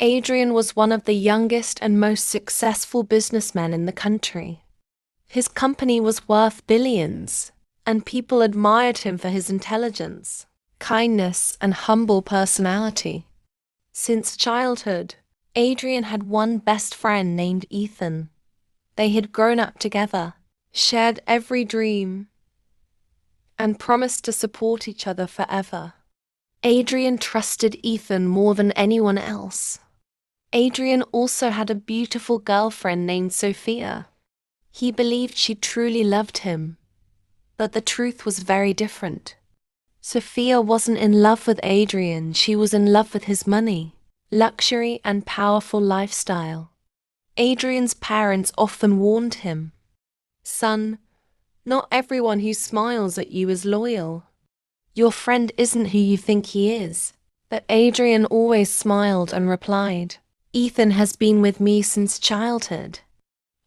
Adrian was one of the youngest and most successful businessmen in the country. His company was worth billions, and people admired him for his intelligence, kindness, and humble personality. Since childhood, Adrian had one best friend named Ethan. They had grown up together, shared every dream, and promised to support each other forever. Adrian trusted Ethan more than anyone else. Adrian also had a beautiful girlfriend named Sophia. He believed she truly loved him, but the truth was very different. Sophia wasn't in love with Adrian, she was in love with his money, luxury, and powerful lifestyle. Adrian's parents often warned him, "Son, not everyone who smiles at you is loyal. Your friend isn't who you think he is." But Adrian always smiled and replied, "Ethan has been with me since childhood.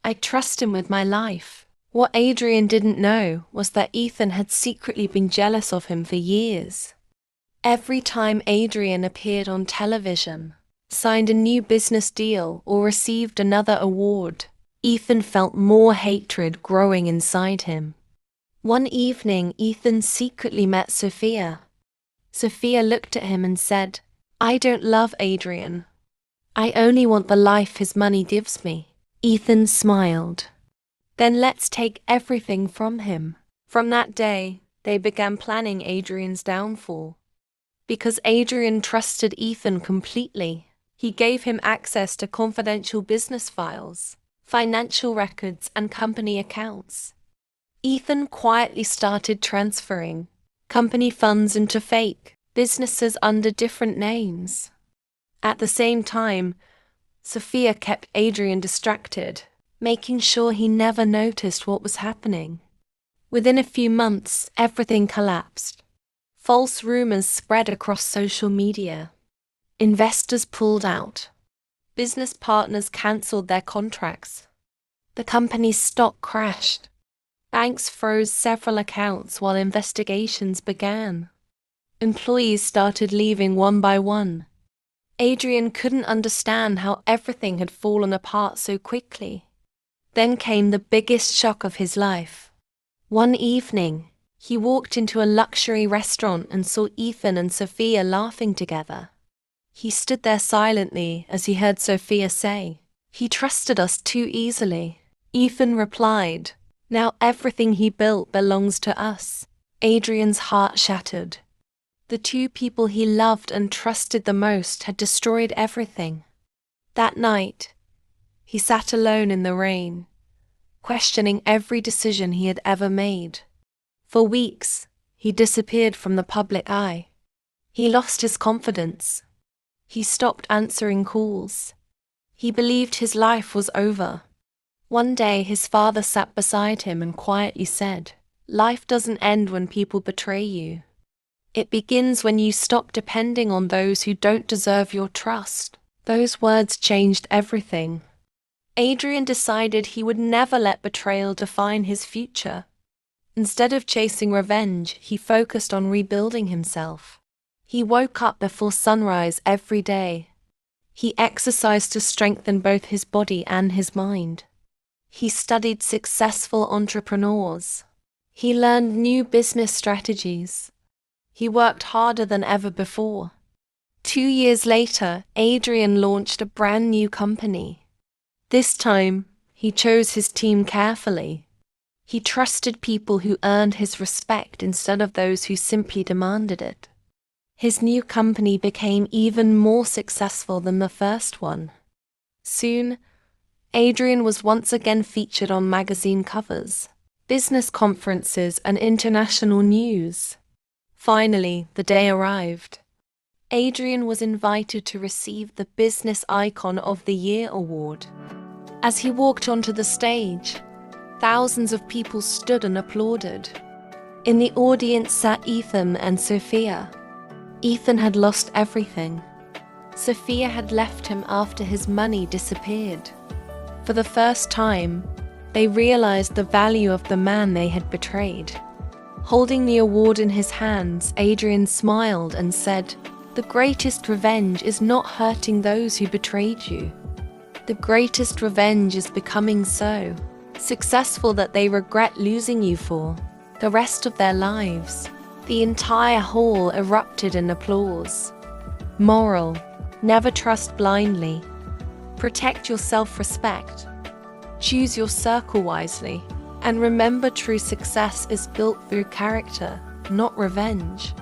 I trust him with my life." What Adrian didn't know was that Ethan had secretly been jealous of him for years. Every time Adrian appeared on television, signed a new business deal, or received another award, Ethan felt more hatred growing inside him. One evening, Ethan secretly met Sophia. Sophia looked at him and said, "I don't love Adrian. I only want the life his money gives me." Ethan smiled. "Then let's take everything from him." From that day, they began planning Adrian's downfall. Because Adrian trusted Ethan completely, he gave him access to confidential business files, financial records, and company accounts. Ethan quietly started transferring company funds into fake businesses under different names. At the same time, Sophia kept Adrian distracted, making sure he never noticed what was happening. Within a few months, everything collapsed. False rumors spread across social media. Investors pulled out. Business partners cancelled their contracts. The company's stock crashed. Banks froze several accounts while investigations began. Employees started leaving one by one. Adrian couldn't understand how everything had fallen apart so quickly. Then came the biggest shock of his life. One evening, he walked into a luxury restaurant and saw Ethan and Sophia laughing together. He stood there silently as he heard Sophia say, "He trusted us too easily." Ethan replied, "Now everything he built belongs to us." Adrian's heart shattered. The two people he loved and trusted the most had destroyed everything. That night, he sat alone in the rain, questioning every decision he had ever made. For weeks, he disappeared from the public eye. He lost his confidence. He stopped answering calls. He believed his life was over. One day, his father sat beside him and quietly said, "Life doesn't end when people betray you. It begins when you stop depending on those who don't deserve your trust." Those words changed everything. Adrian decided he would never let betrayal define his future. Instead of chasing revenge, he focused on rebuilding himself. He woke up before sunrise every day. He exercised to strengthen both his body and his mind. He studied successful entrepreneurs. He learned new business strategies. He worked harder than ever before. 2 years later, Adrian launched a brand new company. This time, he chose his team carefully. He trusted people who earned his respect instead of those who simply demanded it. His new company became even more successful than the first one. Soon, Adrian was once again featured on magazine covers, business conferences, and international news. Finally, the day arrived. Adrian was invited to receive the Business Icon of the Year award. As he walked onto the stage, thousands of people stood and applauded. In the audience sat Ethan and Sophia. Ethan had lost everything. Sophia had left him after his money disappeared. For the first time, they realized the value of the man they had betrayed. Holding the award in his hands, Adrian smiled and said, The greatest revenge is not hurting those who betrayed you. The greatest revenge is becoming so successful that they regret losing you for the rest of their lives. The entire hall erupted in applause. Moral: never trust blindly. Protect your self-respect. Choose your circle wisely. And remember, true success is built through character, not revenge.